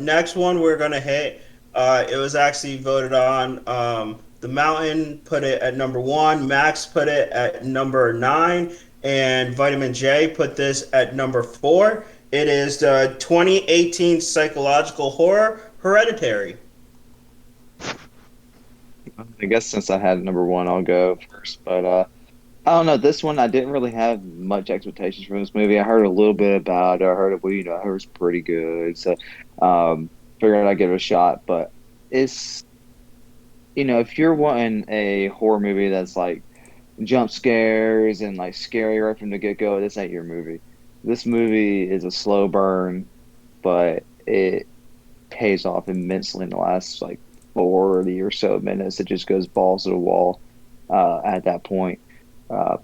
next one we're gonna hit. It was actually voted on. The Mountain put it at number one. Max put it at number nine, and Vitamin J put this at number four. It is the 2018 psychological horror Hereditary. I guess since I had number one, I'll go first. But I don't know. This one, I didn't really have much expectations from this movie. I heard a little bit about it. I heard it, well, I heard it was pretty good. So figured I'd give it a shot. But it's, if you're wanting a horror movie that's like jump scares and like scary right from the get go, this ain't your movie. This movie is a slow burn, but it pays off immensely in the last like 40 or so minutes. It just goes balls to the wall at that point. Uh,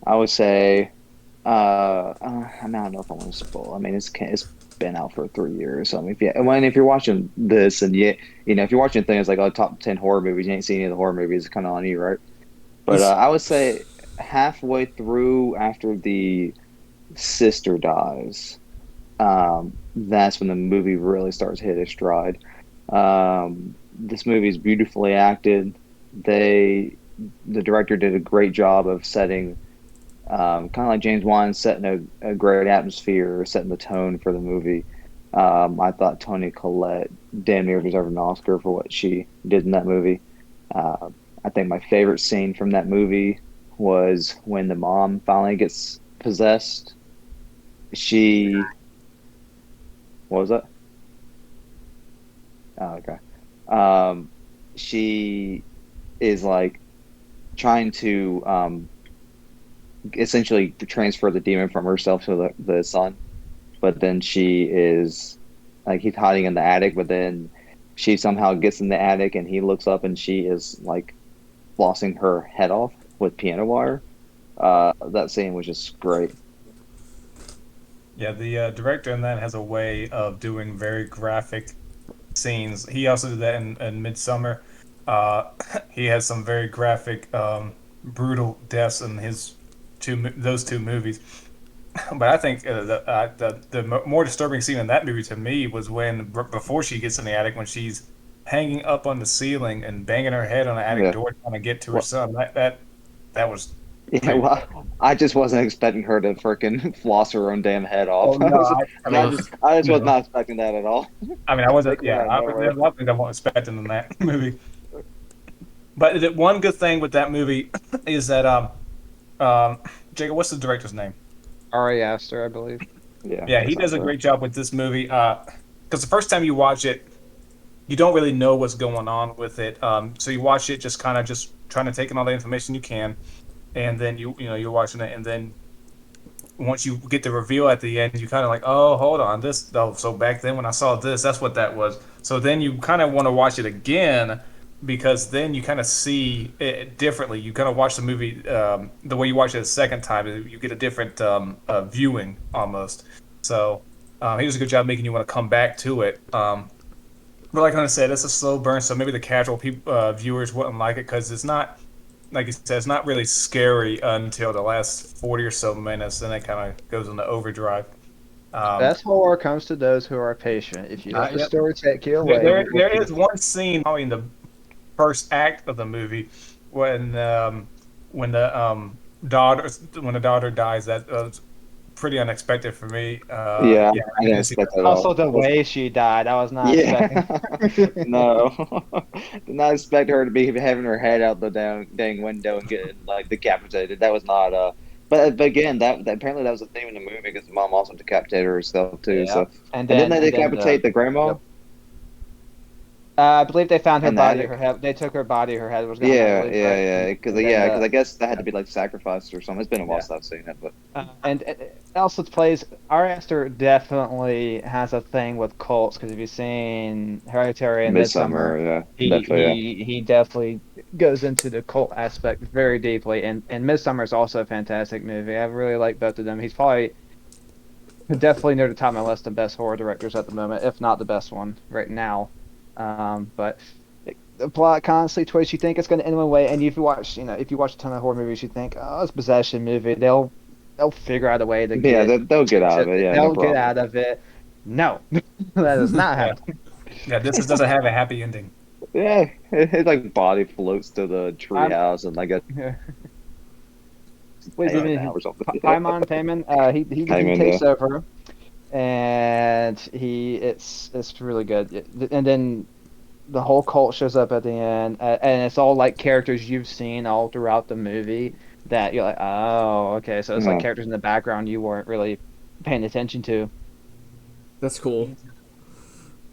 I would say, I don't know if I want to spoil. I mean, it's been out for 3 years. So I mean, if you're watching this and if you're watching things like top 10 horror movies, you ain't seen any of the horror movies. It's kind of on you, right? But I would say halfway through, after the sister dies, that's when the movie really starts to hit its stride. This movie is beautifully acted. The director did a great job of setting, kind of like James Wan, setting a great atmosphere, setting the tone for the movie. I thought Toni Collette damn near deserved an Oscar for what she did in that movie. I think my favorite scene from that movie was when the mom finally gets possessed. She, what was that? Oh, okay. She is like trying to essentially transfer the demon from herself to the son, but then she is like he's hiding in the attic, but then she somehow gets in the attic and he looks up and she is like flossing her head off with piano wire. That scene was just great. Yeah, the director in that has a way of doing very graphic scenes. He also did that in Midsummer. Uh, he has some very graphic, brutal deaths in his those two movies. But I think the more disturbing scene in that movie to me was when before she gets in the attic when she's hanging up on the ceiling and banging her head on the attic Yeah. door trying to get to her Well, son. That was yeah. pretty. Well, I just wasn't expecting her to freaking floss her own damn head off. Oh no, I mean, I just was no. not expecting that at all. I mean, I They wasn't. come Yeah, out of nowhere. there's a lot of things I wasn't expecting in that movie. But one good thing with that movie is that Jacob, what's the director's name? Ari Aster, I believe. Yeah, Yeah, that he does sounds a right. great job with this movie. Because the first time you watch it, you don't really know what's going on with it. So you watch it just kind of just trying to take in all the information you can, and then you're watching it, and then once you get the reveal at the end, you kind of like, oh, hold on, this. Oh, so back then when I saw this, that's what that was. So then you kind of want to watch it again because then you kind of see it differently. You kind of watch the movie the way you watch it a second time. You get a different viewing almost. So he does a good job making you want to come back to it. But like I said, it's a slow burn, so maybe the casual viewers wouldn't like it because it's not, like you said, it's not really scary until the last 40 or so minutes, then it kind of goes into overdrive. Um, Best horror comes to those who are patient. If you let the yep. story take you There, away, there, you will there be is one scene probably in the first act of the movie when when the daughter dies. That was pretty unexpected for me. Yeah, Yeah, I I didn't didn't see expect that. that at also all. the way she died. I was not expecting. Yeah, no, did not expect her to be having her head out the dang window and getting like decapitated. That was not but again, that apparently that was a theme in the movie because the mom also decapitated herself too. Yeah, So, and didn't they and then decapitate the grandma the I believe they found her in the body. Her attic? head. They took her body. Her head was gone. I Yeah, believe, yeah, right? yeah. Because And then I guess that had to be like sacrificed or something. It's been a while yeah. since I've seen it, but And also plays Ari Aster definitely has a thing with cults because if you've seen Hereditary and Midsummer, Midsummer, yeah, he definitely, yeah. he he definitely goes into the cult aspect very deeply. And Midsummer is also a fantastic movie. I really like both of them. He's probably definitely near the top of my list of best horror directors at the moment, if not the best one right now. But the plot constantly twists. You think it's going to end one way, and if you watch, if you watch a ton of horror movies, you think, oh, it's a possession movie. They'll figure out a way to Yeah, they'll get out of it. Yeah, no they'll get problem. out of it. No, that does not Yeah. happen. Yeah, doesn't have a happy ending. Yeah, his like body floats to the I'm- treehouse and like a Wait, hanging even out or something. Paimon Payman, he Paimon, takes yeah. over, and it's really good. And then the whole cult shows up at the end, and it's all like characters you've seen all throughout the movie that you're like, oh, okay, so it's like Yeah. characters in the background you weren't really paying attention to. That's cool.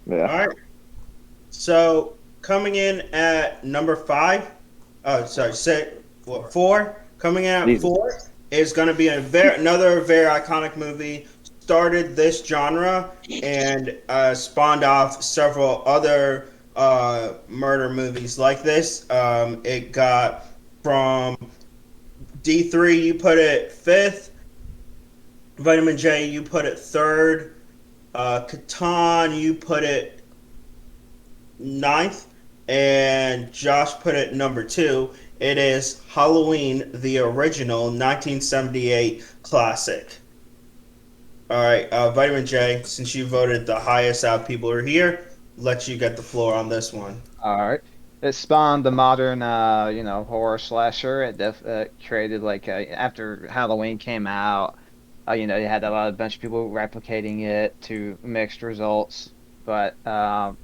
Yeah. All right. So coming in at number 5, sorry, four. Coming in at Jesus. 4 is going to be another very iconic movie. Started this genre and spawned off several other murder movies like this. It got from D3, you put it 5th. Vitamin J, you put it 3rd. Catan, you put it 9th, and Josh put it number 2. It is Halloween, the original 1978 classic. All right, Vitamin J, since you voted the highest out of people who are here, let you get the floor on this one. All right. It spawned the modern, horror slasher. Created like after Halloween came out, you had a bunch of people replicating it to mixed results. But one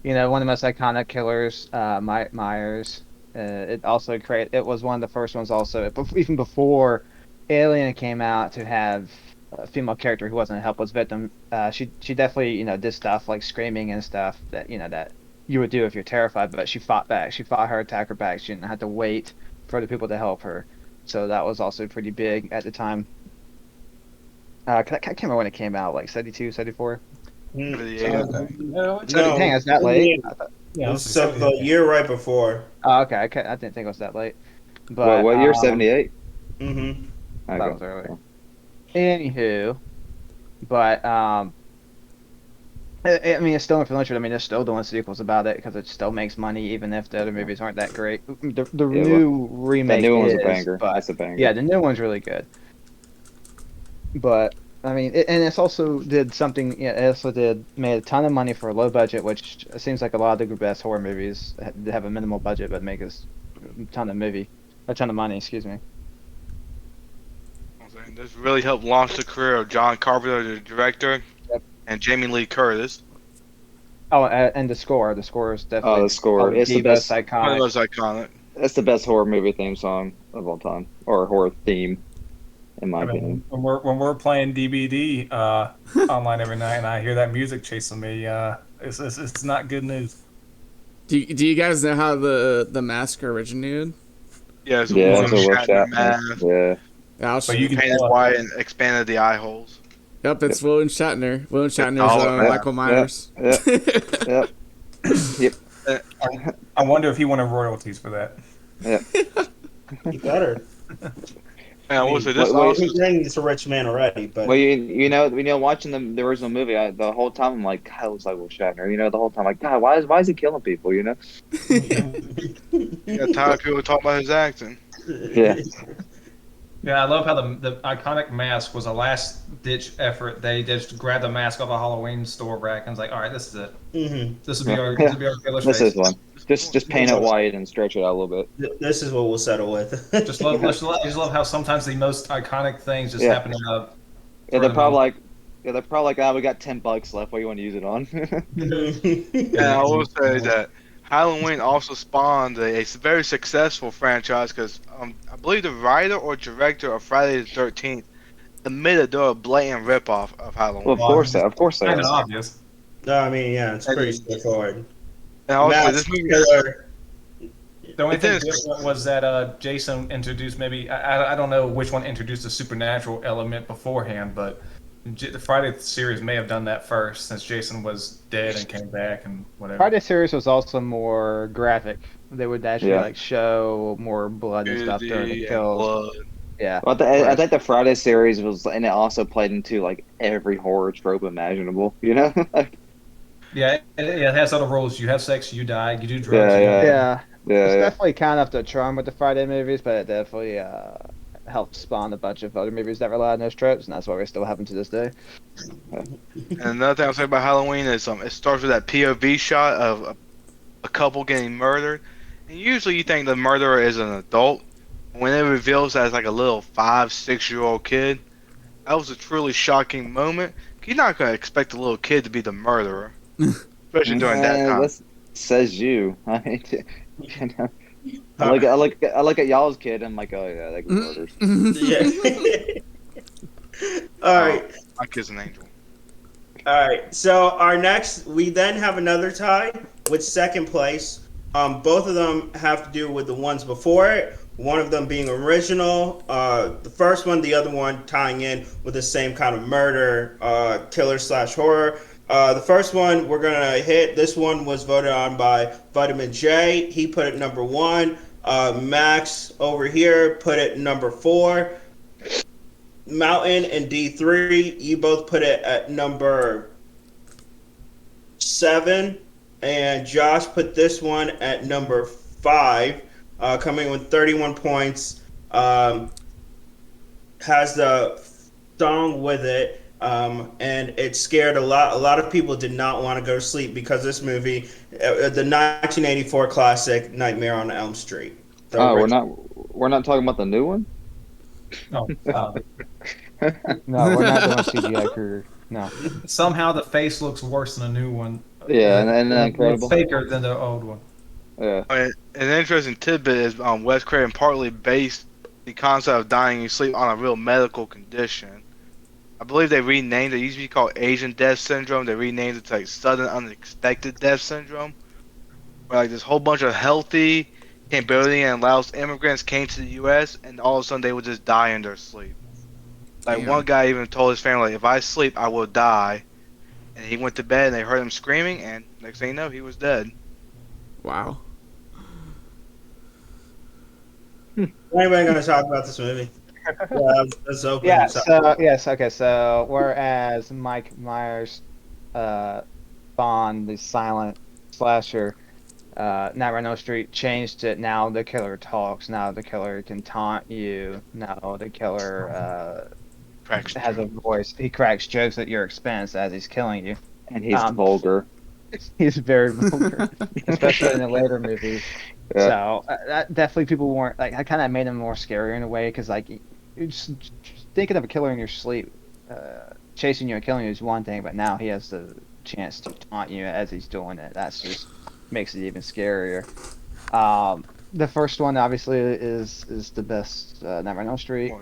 of the most iconic killers, Myers. It was one of the first ones also, even before Alien came out, to have a female character who wasn't a helpless victim. She definitely did stuff like screaming and stuff that you would do if you're terrified, but she fought back. She fought her attacker back. She didn't have to wait for other people to help her. So that was also pretty big at the time. I can't remember when it came out, like 72, 74. No, Dang, it's that late? yeah, So the year right before. Oh, okay. I didn't think it was that late. But What year? 78. Mm-hmm. That was early. Anywho, but I mean, it's still influential. I mean, they're still doing sequels about it because it still makes money, even if the other movies aren't that great. The Yeah, new The remake new one's is, a banger. but That's a banger. yeah, the new one's really good. But I mean, and it's also did something. Yeah, it also made a ton of money for a low budget, which seems like a lot of the best horror movies have a minimal budget but make us a ton of money. Excuse me. This really helped launch the career of John Carpenter, the director, Yep. and Jamie Lee Curtis. Oh, and the score. The score is definitely Oh, the score. probably It's the most best. One of iconic. those iconic. That's the best horror movie theme song of all time, or horror theme, in my I opinion. mean, when we're playing DBD online every night, and I hear that music chasing me, it's not good news. Do you guys know how the mask originated? Yeah, it's Yeah, William it's a Shatner workshop. mask. Yeah. Yeah, But you can Painted tell- white and expanded the eye holes. Yep, it's William Shatner. William Shatner's Oh, yeah. Michael Myers. Yep. Yep. I wonder if he wanted royalties for that. You better. And I will say this Wait, also. He's saying it's a rich man already, but Well, watching the original movie, the whole time I'm like, God, it looks like Will Shatner. The whole time, like, God, why is he killing people? Got tired of people talking about his acting. Yeah. Yeah, I love how the iconic mask was a last ditch effort. They just grabbed the mask off a Halloween store rack and was like, "All right, this is it. Mhm. This will be our killer This face." is one. Just paint it white and stretch it out a little bit. This is what we'll settle with. Just love how sometimes the most iconic things just Yeah. happen in a. Yeah, they're probably like, we got $10 left. What do you want to use it on? And I will say that Halloween also spawned a very successful franchise because I believe the writer or director of Friday the 13th admitted they're a blatant ripoff of Halloween. Well, of course they Kind of are. obvious. No, I mean, yeah, it's pretty straightforward. And also, Mask this movie killer. The only It thing is. different was that Jason introduced I don't know which one introduced the supernatural element beforehand, but the Friday series may have done that first since Jason was dead and came back and whatever. Friday series was also more graphic. They would actually Yeah. like show more blood and stuff during nudity the and kills. blood. Yeah. Well, I think the Friday series was, and it also played into like every horror trope imaginable. Yeah, it has other rules. You have sex, you die. You do drugs. Yeah, you yeah. die. Yeah. It's Yeah. definitely kind of the charm with the Friday movies, but it definitely helped spawn a bunch of other movies that relied on those tropes, and that's why we still have them to this day. And another thing I'll say about Halloween is it starts with that POV shot of a couple getting murdered. And usually you think the murderer is an adult. When it reveals that it's like a little 5-6-year-old kid, that was a truly shocking moment. You're not going to expect a little kid to be the murderer. Especially during that time. That says you. You know, I look at y'all's kid. I'm like, oh yeah, that murders. Yeah. All right. My kid's an angel. All right. So our next, we then have another tie with second place. Both of them have to do with the ones before it. One of them being original, the first one, the other one tying in with the same kind of murder, killer / horror. The first one we're gonna hit. This one was voted on by Vitamin J. He put it number 1. Max over here put it number 4. Mountain and D3, you both put it at number 7. And Josh put this one at number 5, coming with 31 points. Has the song with it, and it scared a lot. A lot of people did not want to go to sleep because this movie, the 1984 classic Nightmare on Elm Street. We're not talking about the new one. No, No, we're not doing CGI Krueger. No. somehow the face looks worse than the new one. Yeah, and incredible. Faker than the old one. Yeah. An interesting tidbit is Wes Craven partly based the concept of dying in your sleep on a real medical condition. I believe they renamed it. It used to be called Asian Death Syndrome. They renamed it to like Sudden Unexpected Death Syndrome. Where like this whole bunch of healthy Cambodian and Laos immigrants came to the U.S. and all of a sudden they would just die in their sleep. Like Damn. one guy even told his family, "If I sleep, I will die." And he went to bed and they heard him screaming, and next thing you know, he was dead. Wow. Anybody going to talk about this movie? Yeah, let's open Yeah. this up. So yes. Okay. So whereas Mike Myers, Bond, the silent slasher, Nightmare on Elm Street changed it. Now the killer talks. Now the killer can taunt you. Now the killer Cracks has a voice. He cracks jokes at your expense as he's killing you. And he's Um, vulgar. He's very vulgar, especially in the later movies. Yeah. So that definitely people weren't like. I kind of made him more scary in a way because like you're just thinking of a killer in your sleep, chasing you and killing you is one thing, but now he has the chance to taunt you as he's doing it. That's just makes it even scarier. The first one obviously is the best Nightmare on Elm Street.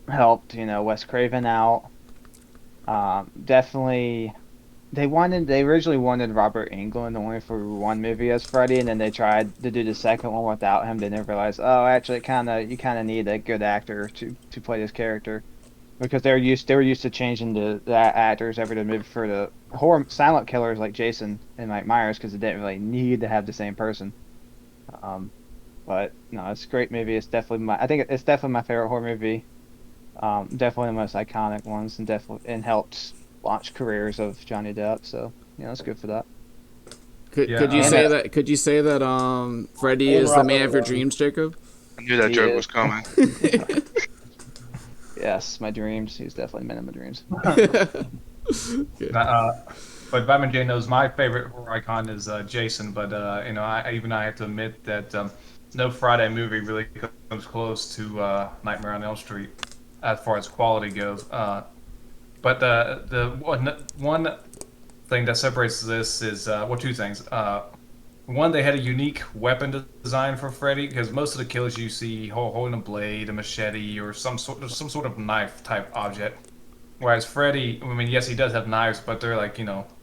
Helped Wes Craven out. Definitely. They originally wanted Robert Englund only for one movie as Freddy, and then they tried to do the second one without him. They didn't realize, actually, you kind of need a good actor to play this character, because they were used to changing the actors every movie for the horror silent killers like Jason and Mike Myers, because they didn't really need to have the same person. But no, it's a great movie. It's definitely I think it's definitely my favorite horror movie. Definitely the most iconic ones, and helped launch careers of Johnny Depp. So it's good for that. Could Yeah, you and say that? Could you say that Freddy is the man of your dreams, Jacob? I knew that He joke is. was coming. Yes, my dreams. He's definitely man of my dreams. But Vitamin J knows my favorite horror icon is Jason. But I have to admit that no Friday movie really comes close to Nightmare on Elm Street as far as quality goes. But the one thing that separates this is two things. One, they had a unique weapon design for Freddy, because most of the killers you see holding a blade, a machete, or some sort of knife type object. Whereas Freddy, I mean, yes, he does have knives, but they're like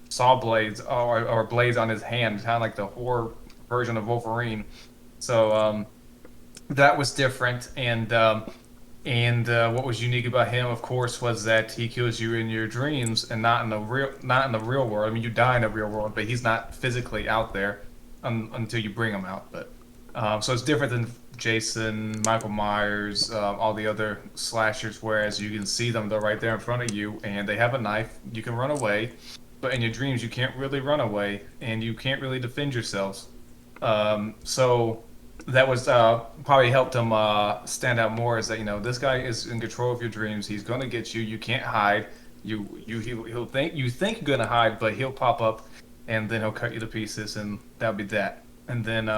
saw blades or blades on his hand, kind of like the horror version of Wolverine. So that was different, and what was unique about him, of course, was that he kills you in your dreams and not in the real world. I mean, you die in the real world, but he's not physically out there until you bring him out. But so it's different than Jason, Michael Myers, all the other slashers. Whereas you can see them; they're right there in front of you, and they have a knife. You can run away, but in your dreams, you can't really run away, and you can't really defend yourselves. So that was probably helped him stand out more is that this guy is in control of your dreams. He's gonna get you. You can't hide. He'll think you think you're gonna hide, but he'll pop up, and then he'll cut you to pieces, and that'll be that. And then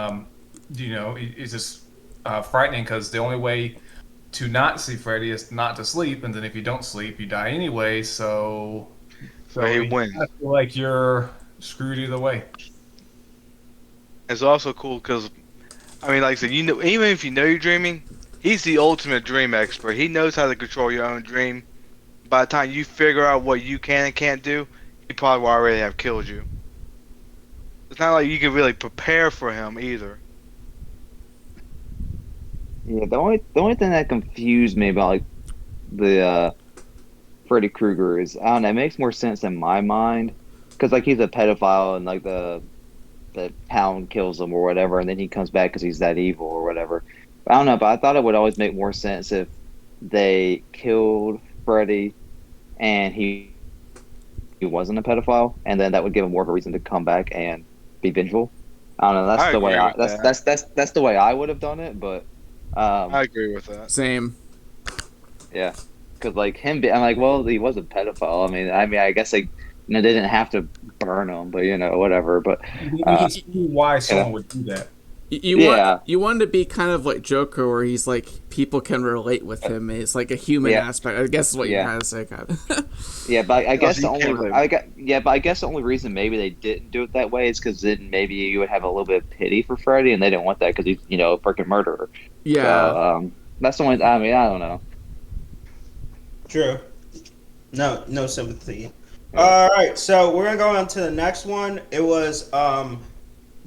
it's just frightening because the only way to not see Freddy is not to sleep, and then if you don't sleep, you die anyway. So he you wins. kinda feel like you're screwed either way. It's also cool because, I mean, like I said, even if you know you're dreaming, he's the ultimate dream expert. He knows how to control your own dream. By the time you figure out what you can and can't do, he probably will already have killed you. It's not like you can really prepare for him either. Yeah, the only thing that confused me about like the Freddy Krueger is, I don't know, it makes more sense in my mind because like he's a pedophile and like the town kills him or whatever, and then he comes back because he's that evil or whatever. I don't know, but I thought it would always make more sense if they killed Freddy and he wasn't a pedophile, and then that would give him more of a reason to come back and be vengeful. I don't know. That's I the way agree I with that's the way I would have done it, but I agree with that. Same. yeah, because like I'm like, well, he was a pedophile. I mean, I guess they didn't have to burn him, but whatever. But You can see why someone would do that. Yeah. You want to be kind of like Joker, where he's like people can relate with him. It's like a human Yeah. aspect. I guess is what you're Yeah. trying to say, kind of. Yeah, but I guess you can't really- I guess the only reason maybe they didn't do it that way is because then maybe you would have a little bit of pity for Freddy, and they didn't want that because he's a freaking murderer. Yeah. So, that's the only. I mean, I don't know. True. No sympathy. All right, so we're gonna go on to the next one. It was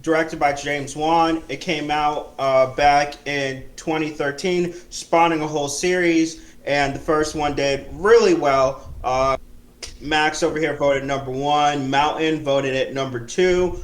directed by James Wan. It came out back in 2013, spawning a whole series, and the first one did really well. Max over here voted number 1. Mountain voted at number 2.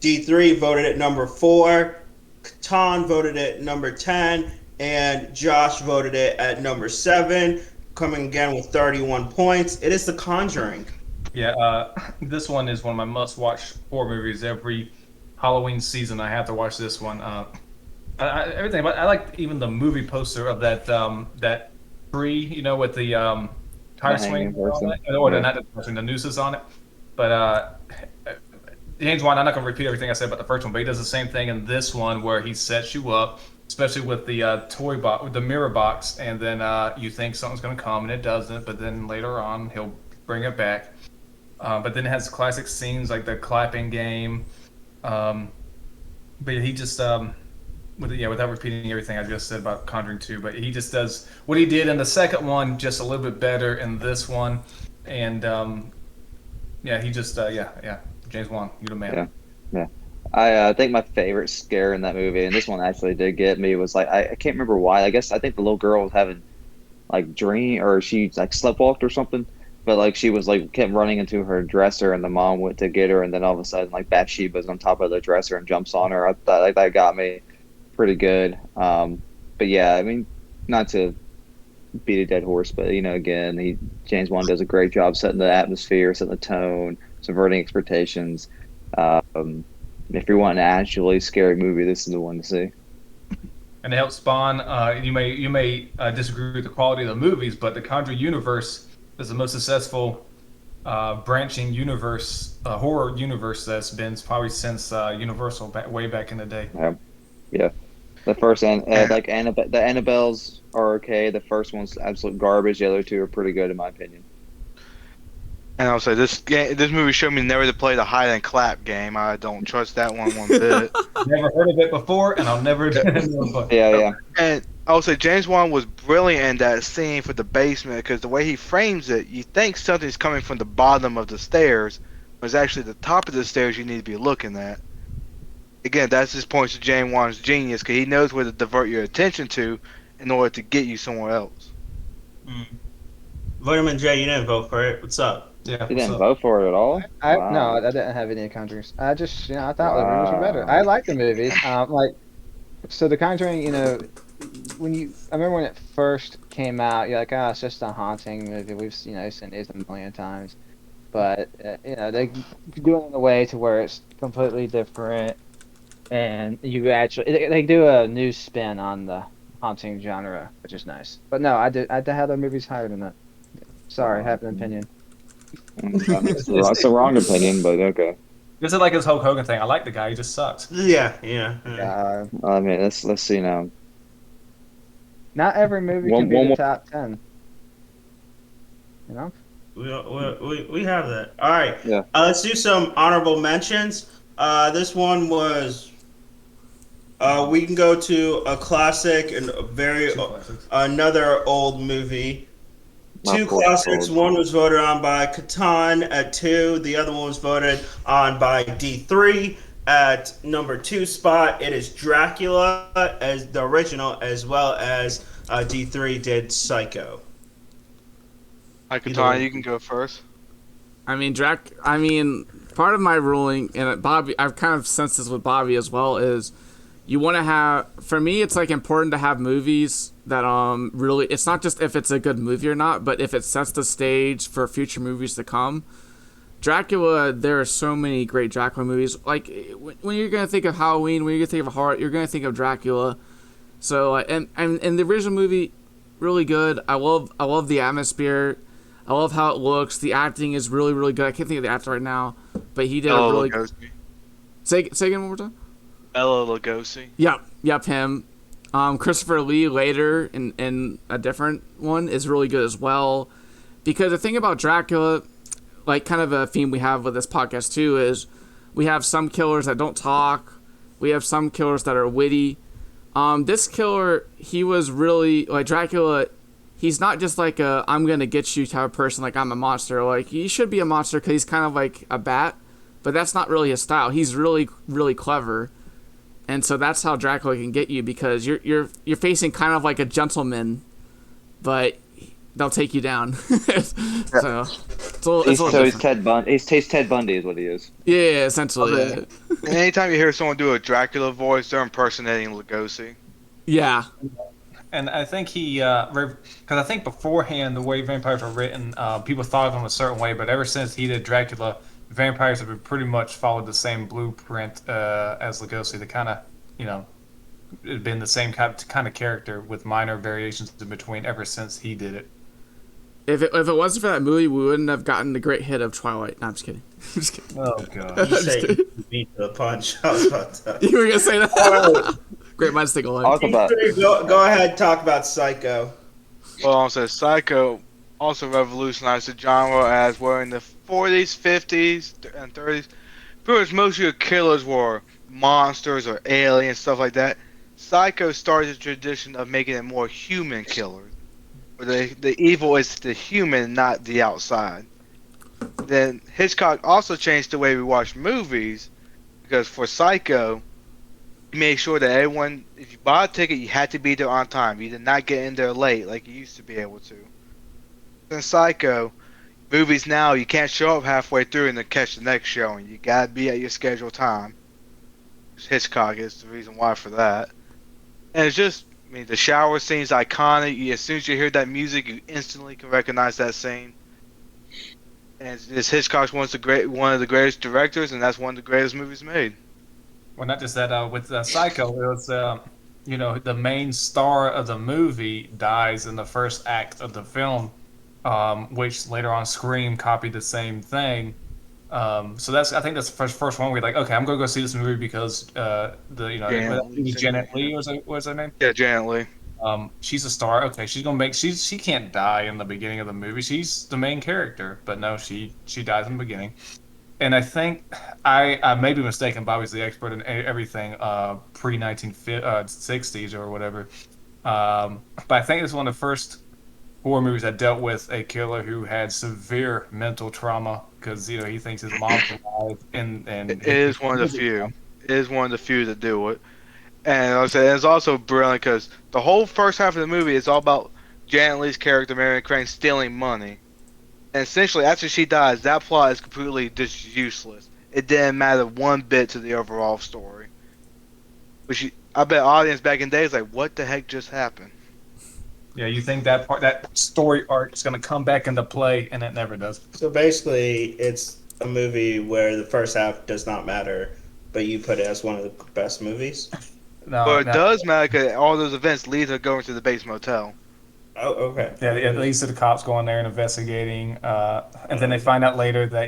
D3 voted at number 4. Katan voted at number 10, and Josh voted it at number 7, coming again with 31 points. It is The Conjuring. Yeah, this one is one of my must-watch horror movies. Every Halloween season, I have to watch this one. Everything, but I like even the movie poster of that tree, with the tire The swing hanging person. on it, or Yeah. not the tire swing, the nooses on it. But James Wan, I'm not gonna repeat everything I said about the first one, but he does the same thing in this one where he sets you up, especially with the toy box, with the mirror box, and then you think something's gonna come and it doesn't, but then later on he'll bring it back. But then it has classic scenes like the clapping game. But he just, without repeating everything I just said about Conjuring 2, but he just does what he did in the second one just a little bit better in this one. And he just, James Wan, you're the man. Yeah. I think my favorite scare in that movie, and this one actually did get me, was like I can't remember why. I think the little girl was having like dream, or she like sleptwalked or something. But like she was like kept running into her dresser, and the mom went to get her, and then all of a sudden like Bathsheba's on top of the dresser and jumps on her. I thought like that got me pretty good. But yeah, I mean, not to beat a dead horse, but again, James Wan does a great job setting the atmosphere, setting the tone, subverting expectations. If you want an actually scary movie, this is the one to see. And to help spawn, you may disagree with the quality of the movies, but the Conjuring universe is the most successful branching universe, horror universe that's been probably since Universal way back in the day. Yeah. The first and like the Annabelles are okay. The first one's absolute garbage. The other two are pretty good in my opinion. And I'll say this movie showed me never to play the hide and clap game. I don't trust that one bit. Never heard of it before, and I'll never do it. Yeah. And I'll say James Wan was brilliant in that scene for the basement because the way he frames it, you think something's coming from the bottom of the stairs, but it's actually the top of the stairs you need to be looking at. Again, that's just points to James Wan's genius because he knows where to divert your attention to in order to get you somewhere else. Vitamin J, you didn't vote for it. What's up? Yeah, You didn't vote for it at all? Wow. No, I didn't have any Conjurings. I just, I thought the movies were better. I like the movies. So The Conjuring, I remember when it first came out, you're like, it's just a haunting movie. We've, seen these a million times. But, they do it in a way to where it's completely different. and you actually they do a new spin on the haunting genre, which is nice. But no, I did have the movies higher than that. Sorry, I have an opinion. That's a wrong opinion, but okay. This is like his Hulk Hogan thing. I like the guy. He just sucks. Yeah. I mean, let's see now. Not every movie One- can be one the more- top 10. You know? We have that. All right. Yeah. Let's do some honorable mentions. This one was. We can go to a classic and a very another old movie. Not Two cool. classics. One was voted on by Catan at 2. The other one was voted on by D3 at number 2 spot. It is Dracula as the original, as well as D3 did Psycho. Tanya, you can go first. I mean, part of my ruling, and Bobby, I've kind of sensed this with Bobby as well, is you want to have, for me, it's like important to have movies that really, it's not just if it's a good movie or not, but if it sets the stage for future movies to come. Dracula, there are so many great Dracula movies. Like, when you're going to think of Halloween, when you're going to think of horror, you're going to think of Dracula. So, and the original movie, really good. I love the atmosphere. I love how it looks. The acting is really, really good. I can't think of the actor right now, but he did a Bela really. Lugosi. Say again one more time. Bela Lugosi. Yep, him. Christopher Lee later in a different one is really good as well. Because the thing about Dracula, like kind of a theme we have with this podcast too, is we have some killers that don't talk. We have some killers that are witty. This killer, he was really like Dracula. He's not just like a I'm gonna get you type of person. Like I'm a monster. Like he should be a monster because he's kind of like a bat, but that's not really his style. He's really, really clever. And so that's how Dracula can get you, because you're facing kind of like a gentleman, but they'll take you down. So He's Ted Bundy. He's Ted Bundy is what he is. Yeah, essentially. Okay. And anytime you hear someone do a Dracula voice, they're impersonating Lugosi. Yeah. And I think because I think beforehand the way vampires were written, people thought of them a certain way, but ever since he did Dracula, vampires have been pretty much followed the same blueprint as Lugosi. They kind of, it been the same kind of character with minor variations in between ever since he did it. If it wasn't for that movie, we wouldn't have gotten the great hit of Twilight. No, I'm just kidding. I'm just kidding. Oh god! You say you beat the punch. I was about to. You were gonna say that? Great minds think alike. Talk about Go ahead, talk about Psycho. Well, also Psycho also revolutionized the genre, as were in the 40s, 50s, and 30s. Pretty much most of your killers were monsters or aliens, stuff like that. Psycho started the tradition of making it more human killers. Where the evil is the human, not the outside. Then Hitchcock also changed the way we watch movies, because for Psycho, he made sure that everyone, if you bought a ticket, you had to be there on time. You did not get in there late like you used to be able to. In Psycho, movies now, you can't show up halfway through and then catch the next showing. You gotta be at your scheduled time. Hitchcock is the reason why for that. And it's just, the shower scene's iconic. As soon as you hear that music, you instantly can recognize that scene. And it's Hitchcock's one of the greatest directors, and that's one of the greatest movies made. Well, not just that. With Psycho, it was the main star of the movie dies in the first act of the film, which later on Scream copied the same thing. So I think that's the first one where you're like, okay, I'm gonna go see this movie because Janet Leigh was her name? Yeah, Janet Leigh. She's a star. Okay, she's gonna make. She can't die in the beginning of the movie. She's the main character, but no, she dies in the beginning. And I think I may be mistaken. Bobby's the expert in everything pre 1960s or whatever. But I think it's one of the first horror movies that dealt with a killer who had severe mental trauma because he thinks his mom's alive. And it is one of the few. It is one of the few that do it. And like I said, it's also brilliant because the whole first half of the movie is all about Janet Leigh's character, Marion Crane, stealing money. And essentially, after she dies, that plot is completely just useless. It didn't matter one bit to the overall story. Which I bet audience back in the day is like, what the heck just happened? Yeah, you think that story arc is going to come back into play, and it never does. So basically, it's a movie where the first half does not matter. but you put it as one of the best movies. No, But it no. does matter 'cause all those events lead to going to the base motel. Oh, okay. Yeah, it leads to the cops going there and investigating, and then they find out later that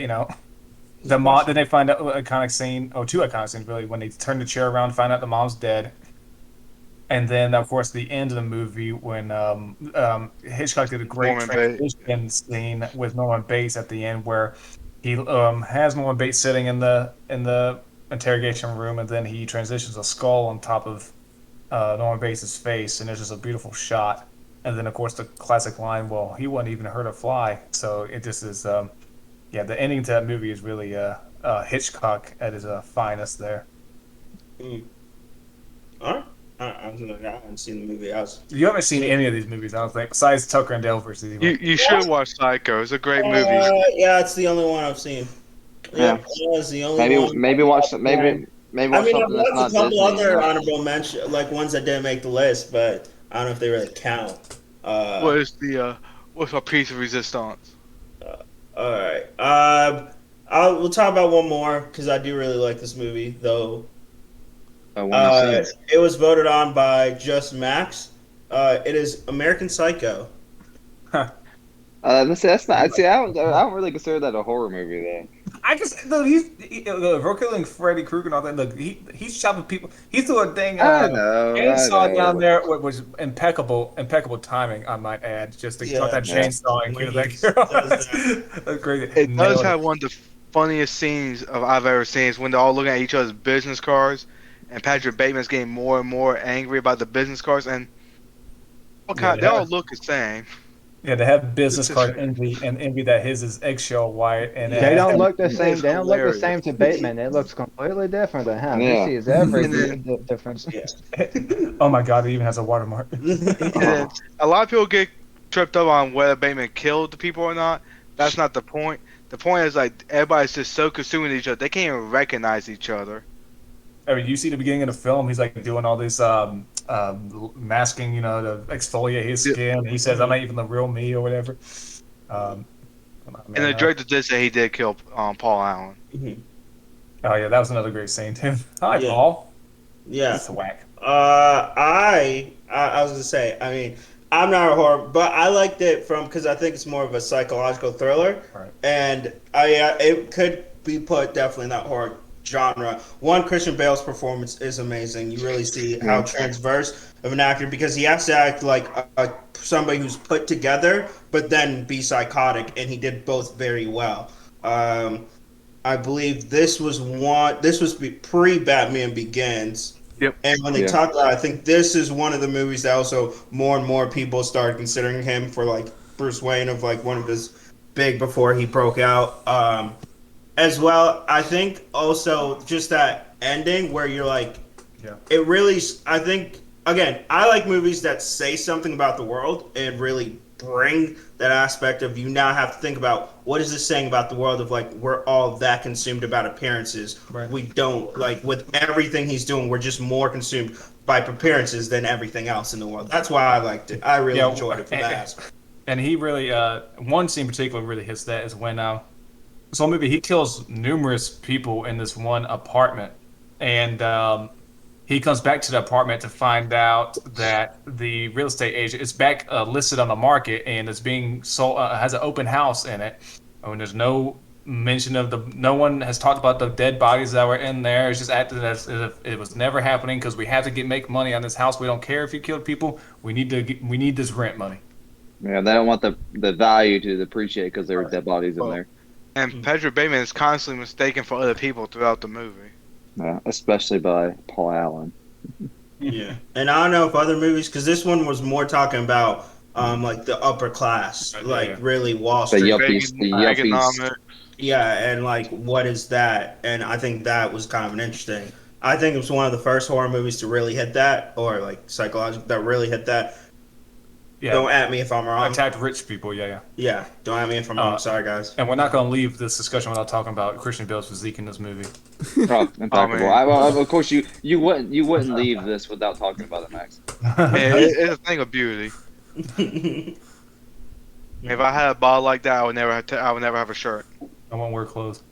the mom. Then they find out a iconic scene, or two iconic scenes really, when they turn the chair around, find out the mom's dead, and then of course the end of the movie when Hitchcock did a great Norman Bates. transition scene with Norman Bates at the end where he has Norman Bates sitting in the interrogation room, and then he transitions a skull on top of Norman Bates' face, and there's just a beautiful shot. And then, of course, the classic line, well, he wasn't even hurt a fly. So it just is, the ending to that movie is really Hitchcock at his finest there. All right. I haven't seen the movie. You haven't seen any of these movies, I don't think, besides Tucker and Dale versus Evil. You should watch Psycho. It's a great movie. Yeah, it's the only one I've seen. Yeah. It's the only one. Maybe watch maybe I watch mean, I've something that's not watched a couple Disney. other honorable mention, like ones that didn't make the list, but I don't know if they really count. What's a piece of resistance? All right. We'll talk about one more because I do really like this movie, though. It was voted on by Just Max. It is American Psycho. That's not. See, I don't really consider that a horror movie though. I guess look, he's killing Freddy Krueger and all that. Look, he's chopping people. He's doing a thing. I know. Chainsaw down there was impeccable timing. I might add, just to chop that chainsaw and kill that girl. That's crazy. It does have one of the funniest scenes I've ever seen. Is when they're all looking at each other's business cards, and Patrick Bateman's getting more and more angry about the business cards, and they all look the same. Yeah, they have business card envy and envy that his is eggshell white, and They don't look the same. It's They don't look the hilarious. same to Bateman. It looks completely different to him. Yeah. He sees every And difference. oh my god, it even has a watermark. And a lot of people get tripped up on whether Bateman killed the people or not. That's not the point. The point is like everybody's just so consumed with each other they can't even recognize each other. I mean, you see the beginning of the film, he's like doing all this masking, to exfoliate his skin. He says, "I'm not even the real me" or whatever. And the director did say he did kill Paul Allen. Oh yeah, that was another great scene too. Hi, Yeah. Paul. Yeah. That's whack. I was gonna say. I mean, I'm not a horror, but I liked it because I think it's more of a psychological thriller, Right. and it could be put definitely in that horror genre. One, Christian Bale's performance is amazing. You really see how transverse of an actor, because he has to act like somebody who's put together, but then be psychotic, and he did both very well. I believe this was pre-Batman Begins. Yep. And when they talk about it, I think this is one of the movies that also more and more people started considering him for like Bruce Wayne, of like one of his big before he broke out. As well, I think also just that ending where you're like, it really, I think, again, I like movies that say something about the world and really bring that aspect of you now have to think about what is this saying about the world of like we're all that consumed about appearances. Right. We don't, like with everything he's doing, we're just more consumed by appearances than everything else in the world. That's why I liked it. I really enjoyed it for that aspect. And he really, one scene in particular really hits that is when so maybe he kills numerous people in this one apartment, and he comes back to the apartment to find out that the real estate agent is back listed on the market and is being sold, has an open house in it. And there's no mention of no one has talked about the dead bodies that were in there. It's just acted as if it was never happening because we have to make money on this house. We don't care if you killed people. We need this rent money. Yeah, they don't want the value to depreciate because there were dead bodies in there. And Patrick Bateman is constantly mistaken for other people throughout the movie. Yeah, especially by Paul Allen. Yeah, and I don't know if other movies, because this one was more talking about like the upper class, like really Wall The Street. yuppies. Economic. Yeah, and like what is that? And I think that was kind of an interesting. I think it was one of the first horror movies to really hit that, or like psychological that really hit that. Yeah. Don't at me if I'm wrong. Attacked rich people, yeah. Yeah, don't at me if I'm wrong. Sorry, guys. And we're not going to leave this discussion without talking about Christian Bale's physique in this movie. Oh, impeccable. man. Of course, you wouldn't leave this without talking about it, Max. It's a thing of beauty. If I had a ball like that, I would never have a shirt. I won't wear clothes.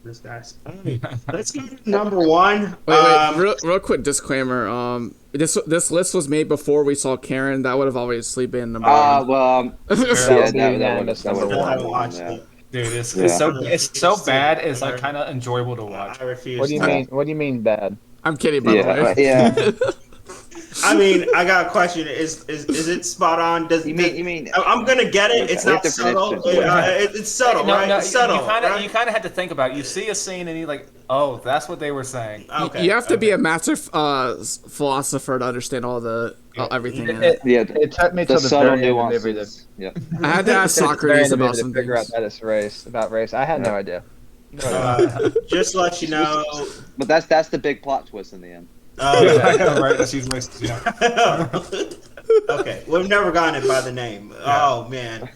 This guy's. Let's go to number one. Wait, real quick disclaimer. This list was made before we saw Karen. That would have obviously been number one. Well, That would be unanimous that number would I one. haven't watched it. Dude, it's, Yeah. it's so bad. It's like kind of enjoyable to watch. I refuse. What do you to. mean? What do you mean bad? I'm kidding, by the way. Yeah. I mean, I got a question. Is it spot on? Does You mean? I'm gonna get it. It's We not have to finish subtle. this. It's subtle, No, right? no, It's subtle. you kind of right? you kind of had to think about it. You see a scene and you're like, oh, that's what they were saying. Okay, You have to be okay. a master philosopher to understand all the everything in it. Yeah. It took me The to the subtle very end of the movie to nuances. Yeah. I had to ask very end Socrates of the movie about to some figure out things. that it's about race. I had no idea. Just to let you know. But that's the big plot twist in the end. Right? That's usually, Okay, we've never gotten it by the name. Oh man,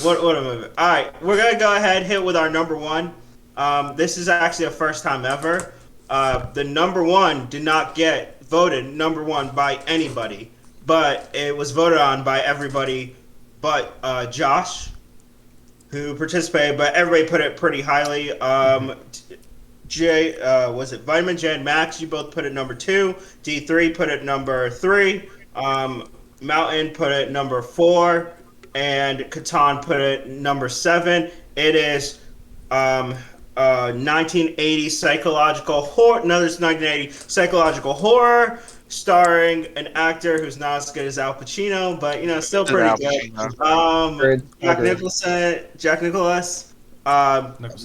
what a movie! All right, we're gonna go ahead and hit with our number one. This is actually a first time ever. The number one did not get voted number one by anybody, but it was voted on by everybody but Josh, who participated. But everybody put it pretty highly. Was it Vitamin J and Max? You both put it number 2. D3 put it number 3. Mountain put it number 4, and Catan put it number 7. It is 1980 psychological horror. Another 1980 psychological horror starring an actor who's not as good as Al Pacino, but still pretty Al good. Pacino. Jack Nicholson.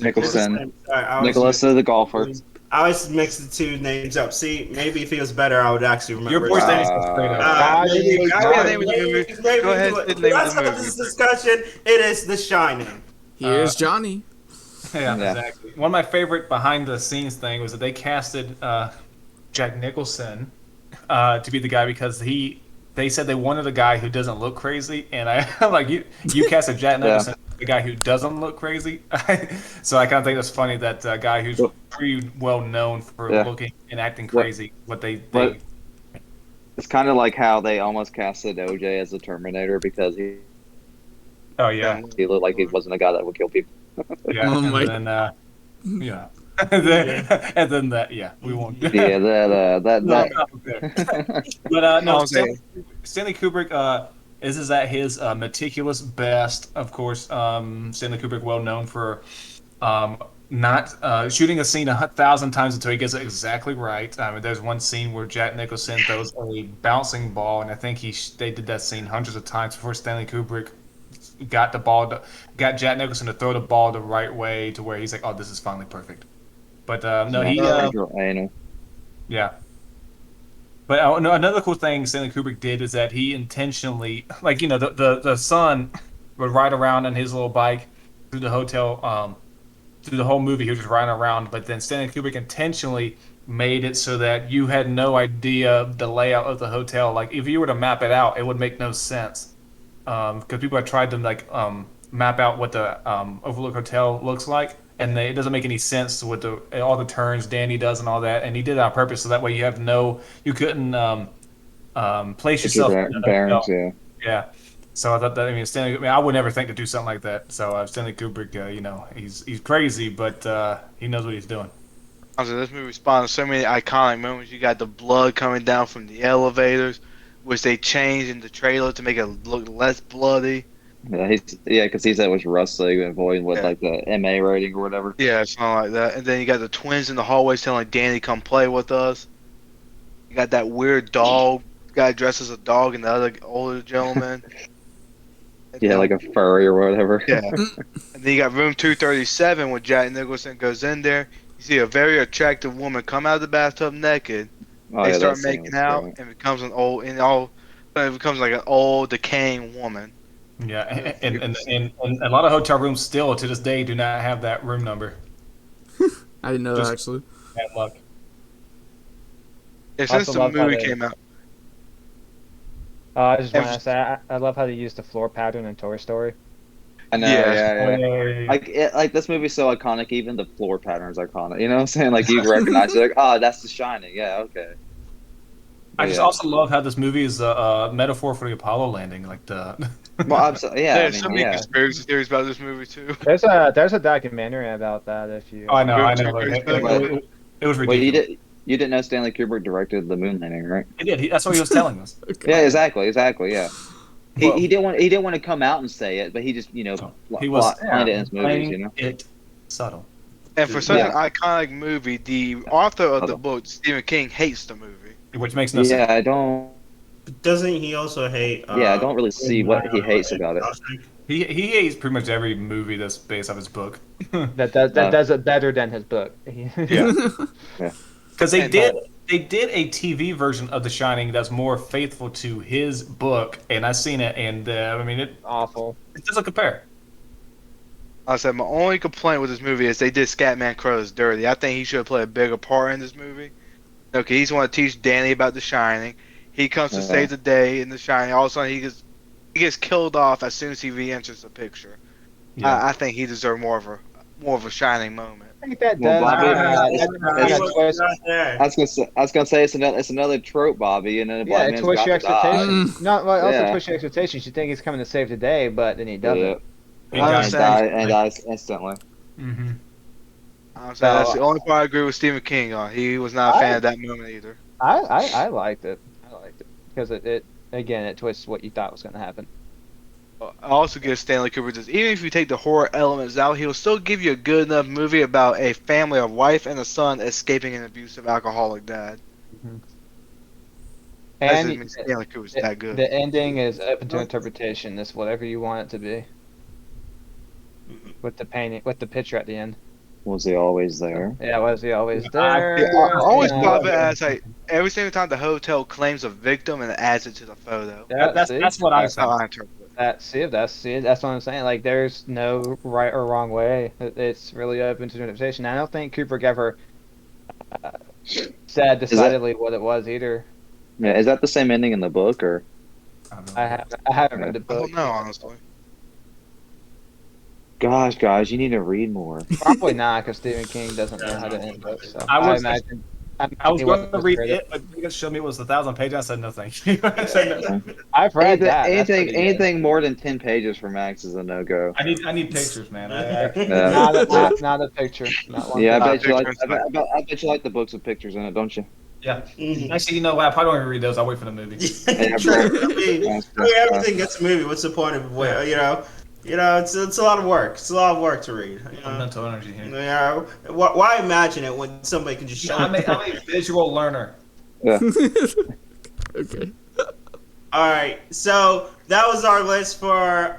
Nicholson. Sorry, Nicholas the golfer. I always mix the two names up. See, maybe if he was better, I would actually remember. your voice it. name is straight up. Go ahead, say the name of Let's the have movie. this discussion. It is The Shining. Here's Johnny. Yeah, Yeah. exactly. One of my favorite behind the scenes thing was that they casted Jack Nicholson to be the guy because they said they wanted a guy who doesn't look crazy, and I'm like, you casted Jack Nicholson, the guy who doesn't look crazy. So I kind of think that's funny that a guy who's pretty well known for Yeah. looking and acting crazy, But- It's kind of like how they almost casted OJ as the Terminator because he oh yeah, looked like he wasn't a guy that would kill people. yeah, Oh my- and then yeah. and then that, yeah, we won't. Yeah, that. But no, Okay. Stanley Kubrick. This is at his meticulous best. Of course, Stanley Kubrick, well known for not shooting a scene 1,000 times until he gets it exactly right. There's one scene where Jack Nicholson throws a bouncing ball, and I think they did that scene hundreds of times before Stanley Kubrick got Jack Nicholson to throw the ball the right way to where he's like, oh, this is finally perfect. But no, he Anal. yeah. But no, another cool thing Stanley Kubrick did is that he intentionally, like, the son would ride around on his little bike through the hotel, through the whole movie. He was just riding around, but then Stanley Kubrick intentionally made it so that you had no idea the layout of the hotel. Like, if you were to map it out, it would make no sense. Because people have tried to map out what the Overlook Hotel looks like, and it doesn't make any sense with all the turns Danny does and all that. And he did it on purpose, so that way you couldn't place yourself. in a Bearings, hotel. yeah. Yeah. So I thought that Stanley. I would never think to do something like that. So Stanley Kubrick, he's crazy, but he knows what he's doing. This movie spawned so many iconic moments. You got the blood coming down from the elevators, which they changed in the trailer to make it look less bloody. Yeah, because he said it was rustling, avoiding with Yeah. like the MA rating or whatever. Yeah, something like that. And then you got the twins in the hallways telling Danny, come play with us. You got that weird dog guy dressed as a dog and the other older gentleman. And Yeah, then- like a furry or whatever. Yeah. And then you got room 237 when Jack Nicholson goes in there. You see a very attractive woman come out of the bathtub naked. Oh, They yeah, start that scene making was out great. and it becomes like an old decaying woman. Yeah, and a lot of hotel rooms still to this day do not have that room number. I didn't know Just- that actually. Bad luck. Yeah, since Also the love how movie they- came out. I just want to say I love how they use the floor pattern in Toy Story. I know, Yeah. yeah. Like this movie's so iconic, even the floor pattern's iconic. You know what I'm saying? Like you recognize it, like, oh, that's The Shining. Yeah, okay. I just Yeah. also love how this movie is a metaphor for the Apollo landing. Like the Well, absolutely. Yeah, There's I so mean, many yeah. conspiracy theories about this movie too. There's a documentary about that if you. Oh, I know, I Good know. to- It was Well, ridiculous. you didn't know Stanley Kubrick directed the moon landing, right? He did. That's what he was telling us. Yeah, exactly, yeah. Well- He didn't want to come out and say it, but he just He was planned it in his movies, playing it subtle. And for such Yeah. an iconic movie, the author of the Hold book, Stephen King, hates the movie. Which makes no sense. Yeah, I don't. Doesn't he also hate? Yeah, I don't really see what he hates about it. He hates pretty much every movie that's based off his book. That does it better than his book. Yeah. Because they And, did a TV version of The Shining that's more faithful to his book, and I've seen it, and I mean it Awful. doesn't compare. I said my only complaint with this movie is they did Scatman Crothers dirty. I think he should have played a bigger part in this movie. Okay, he's want to teach Danny about The Shining. He comes to save the day in The Shining. All of a sudden, he gets killed off as soon as he re-enters the picture. Yeah. I think he deserved more of a shining moment. I think that Well, does. Bobby, that twist- I was gonna say it's another trope, Bobby, and then the yeah, black it man's twists got your to die. expectations. No, well, also Yeah. twists your expectations. You think he's coming to save the day, but then he doesn't. Yeah. He does. And dies instantly. Mm-hmm. I'm saying that's the only part I agree with Stephen King on. He was not a fan of that moment either. I liked it. I liked it because it twists what you thought was going to happen. I also give Stanley Kubrick this. Even if you take the horror elements out, he'll still give you a good enough movie about a family, a wife and a son escaping an abusive alcoholic dad. That doesn't mean Stanley Kubrick's that good. The ending is open to interpretation. It's whatever you want it to be. With the painting, with the picture at the end. Was he always there? Yeah, was he always I- there? I always Yeah. thought of it as like every single time the hotel claims a victim and adds it to the photo. Yeah, That's what I That's how thought. I interpret it. That's what I'm saying. Like, there's no right or wrong way. It's really open to interpretation. I don't think Kubrick ever said decidedly what it was either. Yeah, is that the same ending in the book, or? I haven't read the I book. don't know, honestly. Gosh, guys, you need to read more. Probably not, because Stephen King doesn't know how to end books. So I was- imagine. I was he going wasn't to as read great it, but you guys showed me it was 1,000 pages. I said no, thank you. I said no. I've read that. That's Anything, pretty good. anything more than 10 pages for Max is a no go. I need pictures, man. Yeah. Not a picture. Not one. Yeah, I picture. bet you like the books with pictures in it, don't you? Yeah. Mhm. Actually, you know what? I probably won't read those. I'll wait for the movie. Yeah, True. bro. I mean, everything gets a movie. What's the point of it's a lot of work. It's a lot of work to read. Mental energy here. Why imagine it when somebody can just show I'm it? a visual learner. Okay. All right, so that was our list for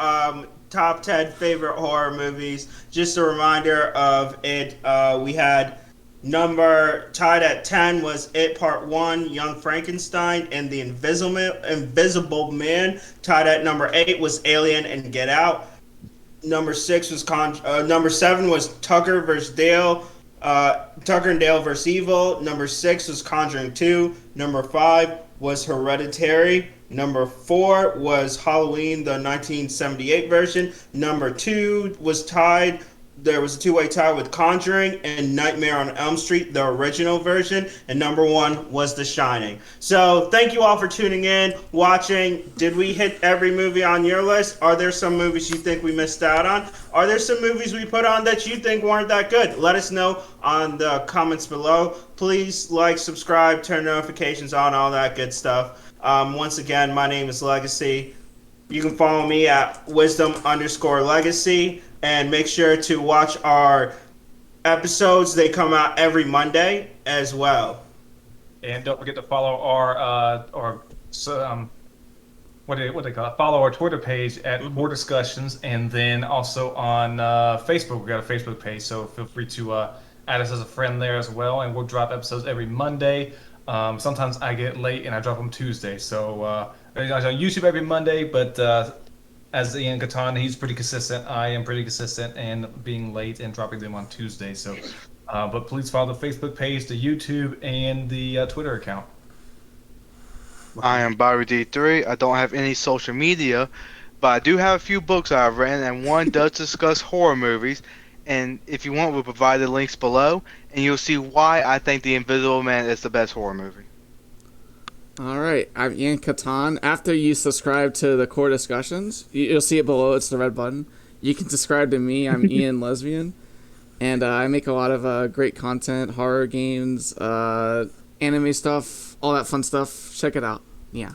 top 10 favorite horror movies. Just a reminder of it. We had number tied at 10 was It Part 1, Young Frankenstein, and The Invisible Man. Tied at number 8 was Alien and Get Out. Number 6 was number 7 was Tucker versus Dale. Tucker and Dale vs. Evil. Number 6 was Conjuring 2. Number 5 was Hereditary. Number 4 was Halloween, the 1978 version. Number 2 was tied. There was a two-way tie with Conjuring and Nightmare on Elm Street, the original version. And number 1 was The Shining. So thank you all for tuning in, watching. Did we hit every movie on your list? Are there some movies you think we missed out on? Are there some movies we put on that you think weren't that good? Let us know on the comments below. Please like, subscribe, turn notifications on, all that good stuff. Once again, my name is Legacy. You can follow me at wisdom_legacy. And make sure to watch our episodes. They come out every Monday as well. And don't forget to follow our what do they call it? Follow our Twitter page at Horror Discussions, and then also on Facebook. We got a Facebook page, so feel free to add us as a friend there as well. And we'll drop episodes every Monday. Sometimes I get late and I drop them Tuesday. So on YouTube every Monday, but as Ian Gatan, he's pretty consistent. I am pretty consistent and being late and dropping them on Tuesday. So, but please follow the Facebook page, the YouTube, and the Twitter account. I am Bobby D3. I don't have any social media, but I do have a few books I've written, and one does discuss horror movies. And if you want, we'll provide the links below, and you'll see why I think The Invisible Man is the best horror movie. All right, I'm Ian Catan. After you subscribe to the core discussions, you'll see it below. It's the red button. You can subscribe to me. I'm Ian Lesbian, and I make a lot of great content, horror games, anime stuff, all that fun stuff. Check it out. Yeah.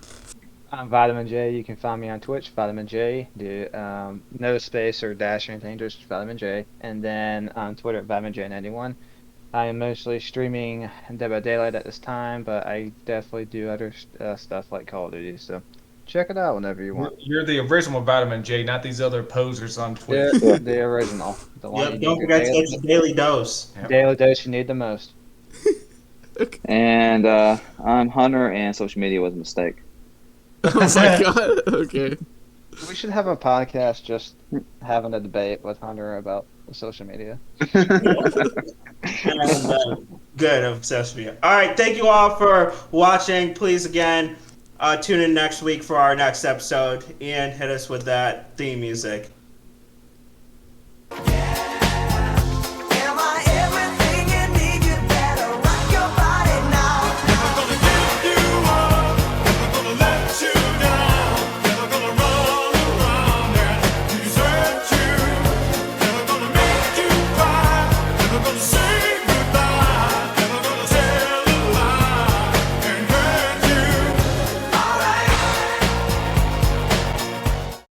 I'm Vitamin J. You can find me on Twitch, Vitamin J. Do no space or dash or anything, just Vitamin J. And then on Twitter at VitaminJ91. I am mostly streaming Dead by Daylight at this time, but I definitely do other stuff like Call of Duty. So check it out whenever you want. You're the original Vitamin J, not these other posers on Twitch. The original. The one Yep, you don't need forget to your get your daily dose. daily dose you need the most. And I'm Hunter, and social media was a mistake. Oh my god. Okay. We should have a podcast just having a debate with Hunter about social media. Good, I'm obsessed with you. All right, thank you all for watching. Please, again, tune in next week for our next episode. Ian, hit us with that theme music.